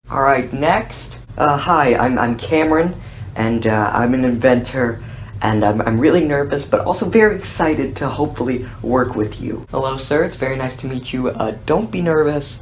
Alright, next. Hi, I'm Cameron, and I'm an inventor, and I'm really nervous, but also very excited to hopefully work with you. Hello, sir, it's very nice to meet you. Don't be nervous.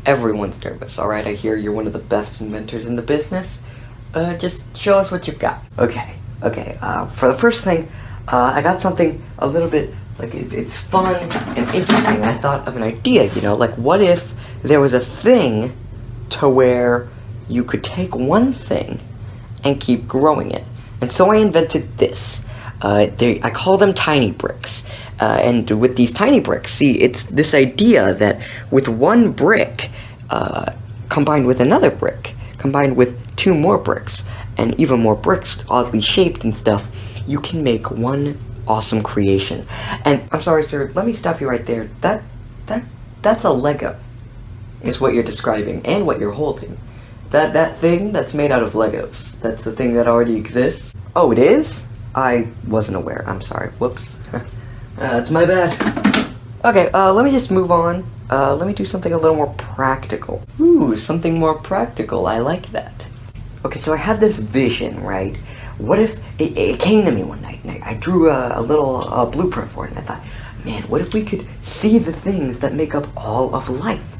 Everyone's nervous, alright? I hear you're one of the best inventors in the business. Just show us what you've got. Okay, for the first thing, I got something a little bit, like, it's fun and interesting. I thought of an idea, like, what if there was a thing to where you could take one thing and keep growing it. And so I invented this. I call them tiny bricks. And with these tiny bricks, see, it's this idea that with one brick, combined with another brick, combined with two more bricks, and even more bricks, oddly shaped and stuff, you can make one awesome creation. And I'm sorry, sir, let me stop you right there. That's a Lego, is what you're describing, and what you're holding. That thing that's made out of Legos. That's the thing that already exists. Oh, it is? I wasn't aware. I'm sorry. Whoops. That's my bad. Okay, let me just move on. Let me do something a little more practical. Ooh, something more practical. I like that. Okay, so I had this vision, right? What if it came to me one night, and I drew a little blueprint for it, and I thought, man, what if we could see the things that make up all of life?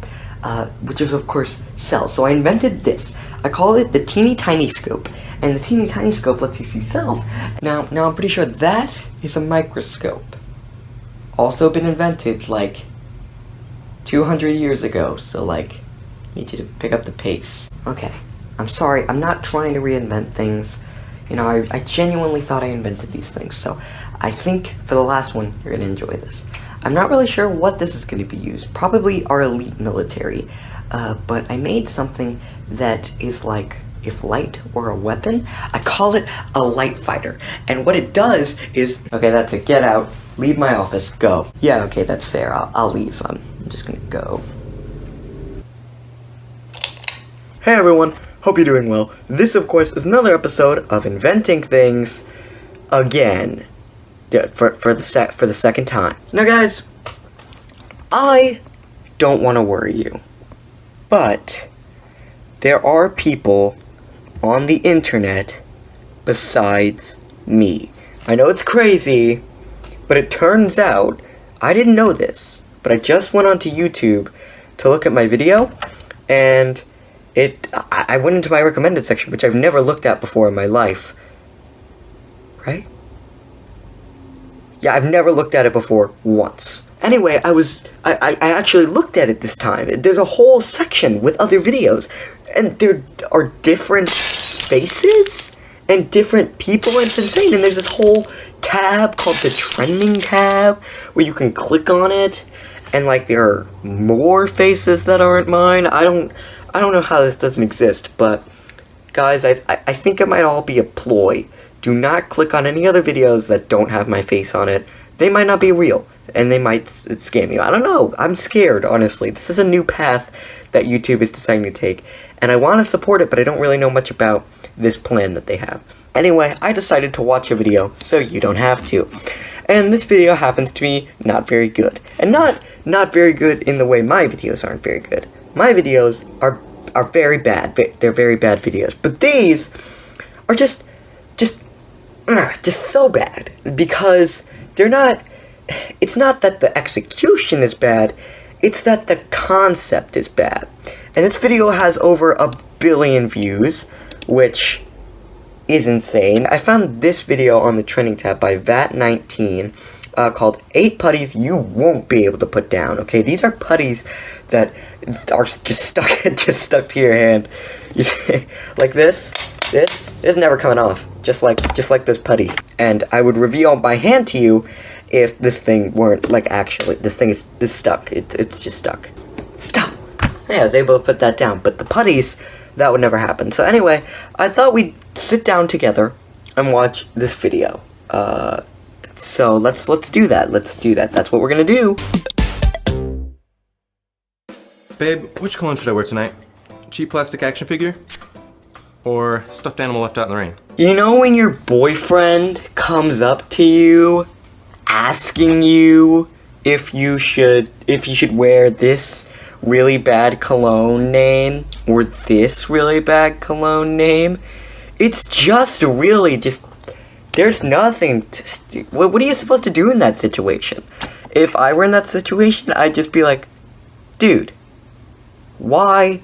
Which is, of course, cells. So I invented this. I call it the teeny tiny scope. And the teeny tiny scope lets you see cells. Now I'm pretty sure that is a microscope. Also been invented, like, 200 years ago. So, like, need you to pick up the pace. Okay. I'm sorry. I'm not trying to reinvent things. I genuinely thought I invented these things. So I think for the last one, you're going to enjoy this. I'm not really sure what this is going to be used. Probably our elite military. But I made something that is like, if light were a weapon, I call it a light fighter. And what it does is... Okay, that's it. Get out. Leave my office. Go. Yeah, okay, that's fair. I'll leave. I'm just going to go. Hey, everyone. Hope you're doing well. This, of course, is another episode of Inventing Things again. For the second time. Now, guys, I don't want to worry you, but there are people on the internet besides me. I know it's crazy, but it turns out, I didn't know this, but I just went onto YouTube to look at my video, and I went into my recommended section, which I've never looked at before in my life. Right? Yeah, I've never looked at it before once. Anyway, I actually looked at it this time. There's a whole section with other videos, and there are different faces and different people, and it's insane. And there's this whole tab called the trending tab where you can click on it, and like there are more faces that aren't mine. I don't know how this doesn't exist, but guys, I think it might all be a ploy. Do not click on any other videos that don't have my face on it. They might not be real, and they might scam you. I don't know. I'm scared, honestly. This is a new path that YouTube is deciding to take, and I want to support it, but I don't really know much about this plan that they have. Anyway, I decided to watch a video so you don't have to. And this video happens to be not very good. And not very good in the way my videos aren't very good. My videos are very bad. They're very bad videos. But these are just so bad, because it's not that the execution is bad, it's that the concept is bad. And this video has over 1 billion views, which is insane. I found this video on the trending tab by Vat19, called 8 putties you won't be able to put down. Okay, these are putties that are just stuck to your hand. Like this is never coming off. Just like those putties. And I would reveal my hand to you if this thing weren't, like, actually, this stuck. It's just stuck. Yeah, I was able to put that down. But the putties, that would never happen. So anyway, I thought we'd sit down together and watch this video. So let's do that. That's what we're gonna do. Babe, which cologne should I wear tonight? Cheap plastic action figure? Or stuffed animal left out in the rain? You know when your boyfriend comes up to you asking you if you should wear this really bad cologne name or this really bad cologne name. It's just really just, there's nothing to, what are you supposed to do in that situation? If I were in that situation, I'd just be like, dude, why?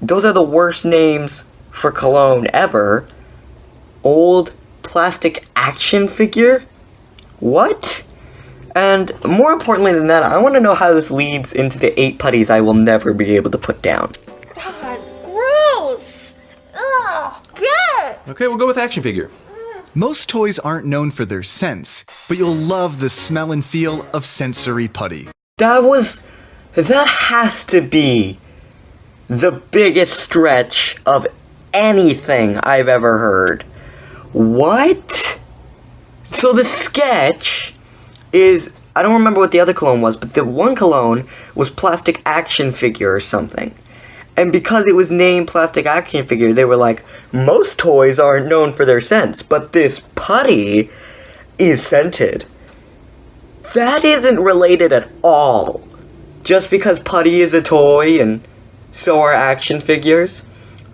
Those are the worst names for cologne ever. Old plastic action figure? What? And more importantly than that, I want to know how this leads into the 8 putties I will never be able to put down. God, gross! Ugh, God! Okay, we'll go with action figure. Most toys aren't known for their scents, but you'll love the smell and feel of sensory putty. That has to be the biggest stretch of anything I've ever heard. What? So the sketch is, I don't remember what the other cologne was, but the one cologne was plastic action figure or something. And because it was named plastic action figure, they were like, most toys aren't known for their scents, but this putty is scented. That isn't related at all. Just because putty is a toy and so are action figures.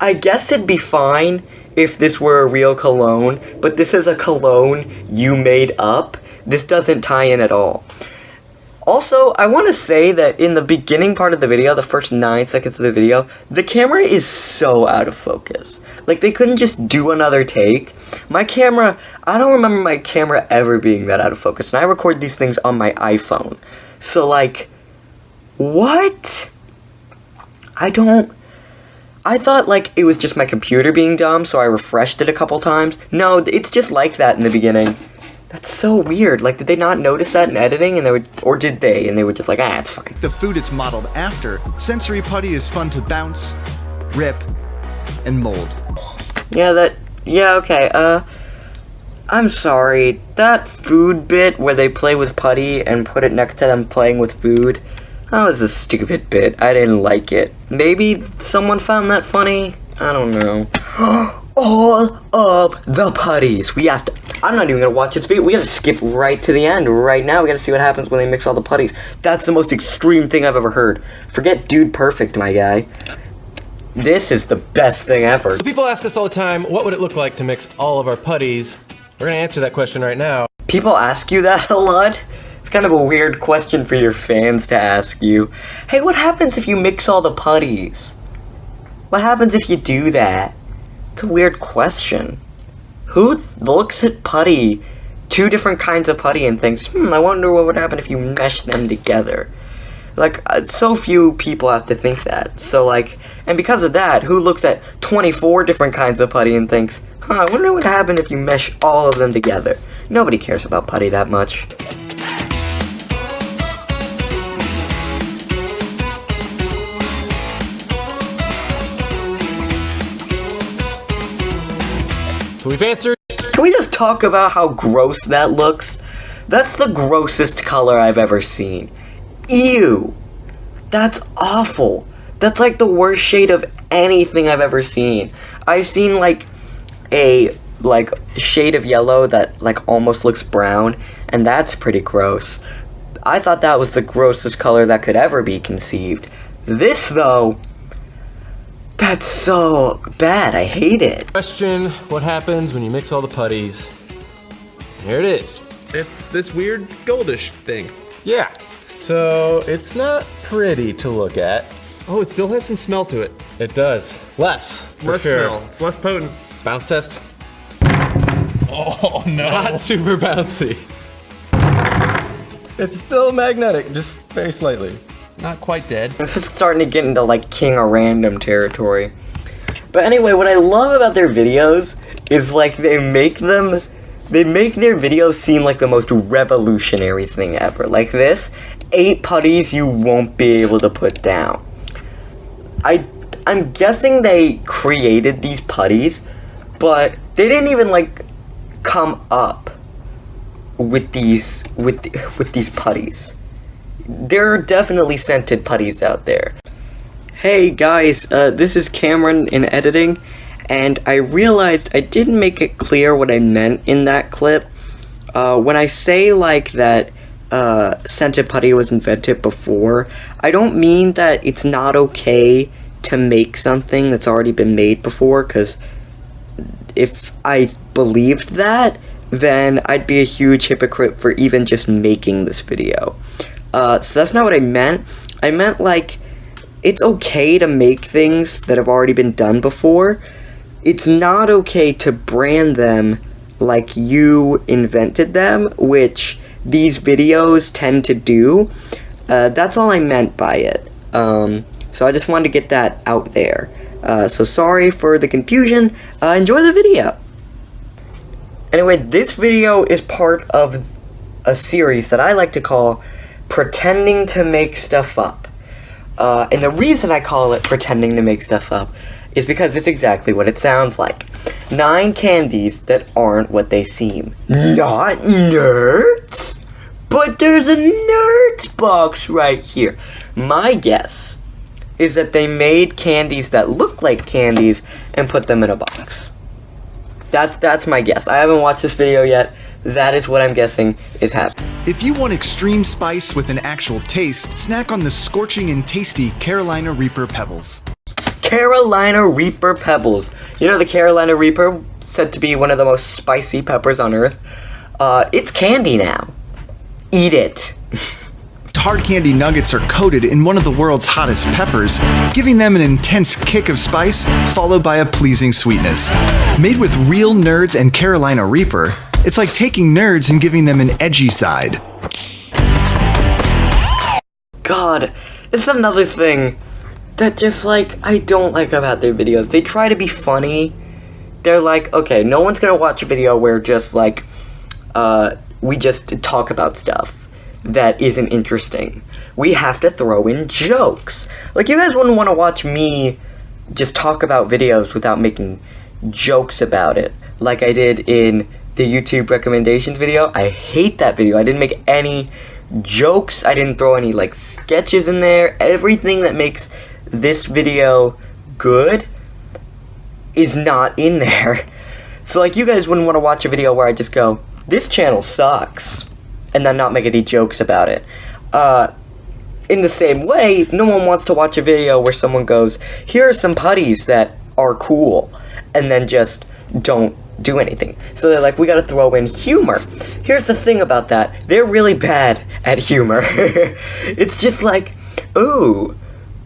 I guess it'd be fine if this were a real cologne, but this is a cologne you made up. This doesn't tie in at all. Also, I want to say that in the beginning part of the video, the first 9 seconds of the video, the camera is so out of focus. Like, they couldn't just do another take. My camera, I don't remember my camera ever being that out of focus, and I record these things on my iPhone. So, like, what? I thought, like, it was just my computer being dumb, so I refreshed it a couple times. No, it's just like that in the beginning. That's so weird. Like, did they not notice that in editing? Or did they? And they were just like, it's fine. The food it's modeled after, sensory putty is fun to bounce, rip, and mold. Yeah, okay, I'm sorry. That food bit where they play with putty and put it next to them playing with food, that was a stupid bit. I didn't like it. Maybe someone found that funny? I don't know. All of the putties. I'm not even gonna watch this video. We gotta skip right to the end right now. We gotta see what happens when they mix all the putties. That's the most extreme thing I've ever heard. Forget Dude Perfect, my guy. This is the best thing ever. People ask us all the time, what would it look like to mix all of our putties? We're gonna answer that question right now. People ask you that a lot. It's kind of a weird question for your fans to ask you. Hey, what happens if you mix all the putties? What happens if you do that? It's a weird question. Who looks at putty, 2 different kinds of putty, and thinks, I wonder what would happen if you mesh them together? Like, so few people have to think that. So, like, and because of that, who looks at 24 different kinds of putty and thinks, I wonder what would happen if you mesh all of them together? Nobody cares about putty that much. So we've answered. Can we just talk about how gross that looks? That's the grossest color I've ever seen. Ew. That's awful. That's like the worst shade of anything I've ever seen. I've seen like a shade of yellow that like almost looks brown, and that's pretty gross. I thought that was the grossest color that could ever be conceived. This though, that's so bad. I hate it. Question, what happens when you mix all the putties? Here it is. It's this weird goldish thing. Yeah. So it's not pretty to look at. Oh, it still has some smell to it. It does. Less sure. Smell. It's less potent. Bounce test. Oh no. Not super bouncy. It's still magnetic, just very slightly. Not quite dead. This is starting to get into like King of Random territory. But anyway, what I love about their videos is like they make their videos seem like the most revolutionary thing ever. Like this, 8 putties you won't be able to put down. I'm guessing they created these putties, but they didn't even like come up with these putties. There are definitely scented putties out there. Hey guys, this is Cameron in editing, and I realized I didn't make it clear what I meant in that clip. When I say like that scented putty was invented before, I don't mean that it's not okay to make something that's already been made before, because if I believed that, then I'd be a huge hypocrite for even just making this video. So that's not what I meant. I meant, like, it's okay to make things that have already been done before. It's not okay to brand them like you invented them, which these videos tend to do. That's all I meant by it. So I just wanted to get that out there. So sorry for the confusion. Enjoy the video. Anyway, this video is part of a series that I like to call Pretending to Make Stuff Up. And the reason I call it Pretending to Make Stuff Up is because it's exactly what it sounds like. 9 candies that aren't what they seem. Not nerds? But there's a nerds box right here. My guess is that they made candies that look like candies and put them in a box. That's my guess. I haven't watched this video yet. That is what I'm guessing is happening. If you want extreme spice with an actual taste, snack on the scorching and tasty Carolina Reaper Pebbles. Carolina Reaper Pebbles. You know the Carolina Reaper, said to be one of the most spicy peppers on earth? It's candy now. Eat it. Hard candy nuggets are coated in one of the world's hottest peppers, giving them an intense kick of spice followed by a pleasing sweetness. Made with real nerds and Carolina Reaper, it's like taking nerds and giving them an edgy side. God, it's another thing that just, like, I don't like about their videos. They try to be funny. They're like, okay, no one's gonna watch a video where just, like, we just talk about stuff that isn't interesting. We have to throw in jokes. Like, you guys wouldn't want to watch me just talk about videos without making jokes about it, like I did in the YouTube recommendations video. I hate that video. I didn't make any jokes. I didn't throw any, like, sketches in there. Everything that makes this video good is not in there. So, like, you guys wouldn't want to watch a video where I just go, this channel sucks, and then not make any jokes about it. In the same way, no one wants to watch a video where someone goes, here are some putties that are cool, and then just don't do anything. So they're like, we gotta throw in humor. Here's the thing about that. They're really bad at humor. It's just like, ooh,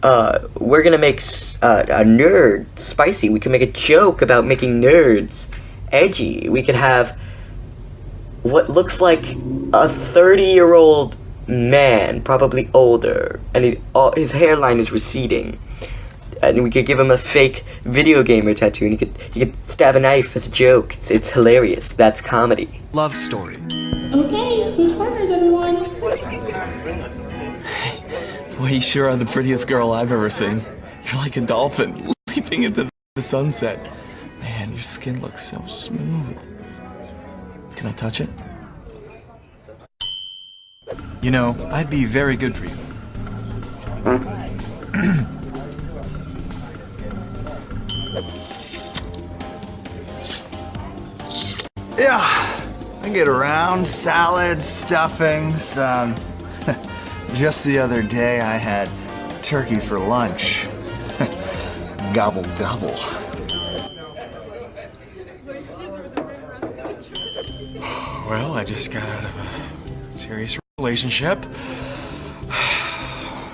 we're gonna make a nerd spicy. We can make a joke about making nerds edgy. We could have what looks like a 30-year-old man, probably older, and his hairline is receding. And we could give him a fake video gamer tattoo, and he could stab a knife as a joke. It's hilarious. That's comedy. Love story. Okay, switch partners, everyone. Well, you sure are the prettiest girl I've ever seen. You're like a dolphin leaping into the sunset. Man, your skin looks so smooth. Can I touch it? You know, I'd be very good for you. Yeah, I get around salads, stuffings. Just the other day I had turkey for lunch. Gobble, gobble. Well, I just got out of a serious relationship.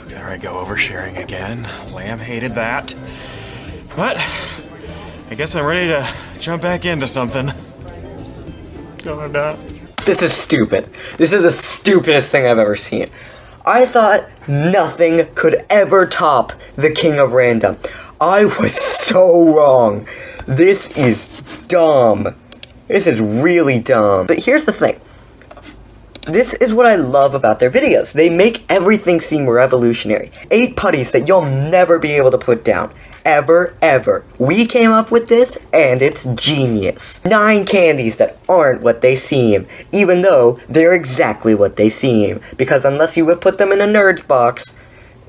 There I go, oversharing again. Lamb hated that. But I guess I'm ready to jump back into something. This is stupid. This is the stupidest thing I've ever seen. I thought nothing could ever top the King of Random. I was so wrong. This is dumb. This is really dumb. But here's the thing. This is what I love about their videos. They make everything seem revolutionary. 8 putties that you'll never be able to put down. Ever, ever. We came up with this, and it's genius. 9 candies that aren't what they seem, even though they're exactly what they seem. Because unless you would put them in a nerd's box,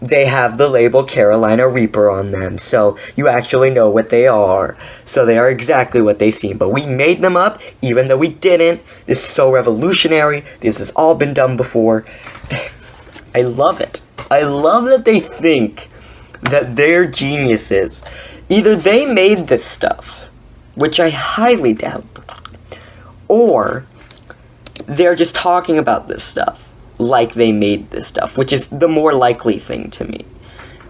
they have the label Carolina Reaper on them, so you actually know what they are. So they are exactly what they seem, but we made them up, even though we didn't. This is so revolutionary. This has all been done before. I love it. I love that they think that they're geniuses. Either they made this stuff, which I highly doubt, or they're just talking about this stuff like they made this stuff, which is the more likely thing to me.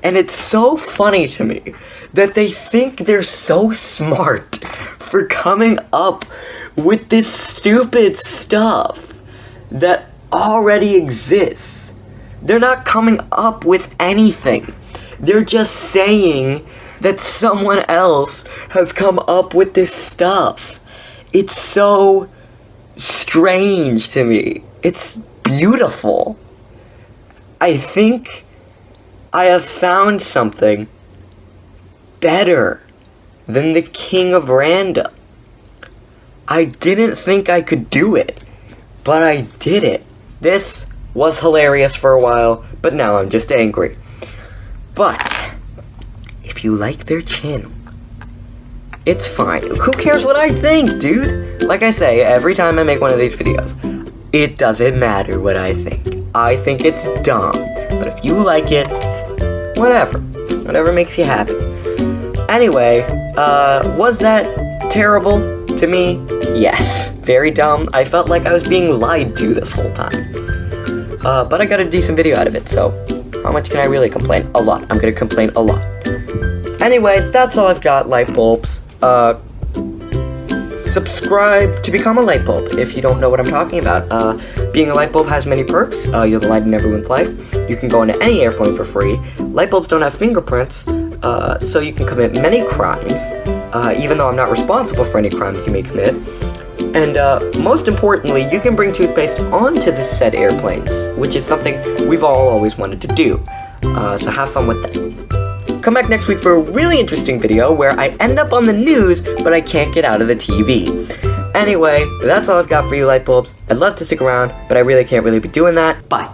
And it's so funny to me that they think they're so smart for coming up with this stupid stuff that already exists. They're not coming up with anything. They're just saying that someone else has come up with this stuff. It's so strange to me. It's beautiful. I think I have found something better than the king of random. I didn't think I could do it, but I did it. This was hilarious for a while, but now I'm just angry. But if you like their channel, it's fine. Who cares what I think, dude? Like I say, every time I make one of these videos, it doesn't matter what I think. I think it's dumb. But if you like it, whatever. Whatever makes you happy. Anyway, was that terrible to me? Yes. Very dumb. I felt like I was being lied to this whole time. But I got a decent video out of it, so how much can I really complain? A lot. I'm gonna complain a lot. Anyway, that's all I've got, light bulbs. Subscribe to become a light bulb if you don't know what I'm talking about. Being a light bulb has many perks. You're the light in everyone's life. You can go into any airplane for free. Light bulbs don't have fingerprints, so you can commit many crimes, even though I'm not responsible for any crimes you may commit. And most importantly, you can bring toothpaste onto the said airplanes, which is something we've all always wanted to do. So have fun with that. Come back next week for a really interesting video where I end up on the news, but I can't get out of the TV. Anyway, that's all I've got for you, light bulbs. I'd love to stick around, but I really can't be doing that. Bye.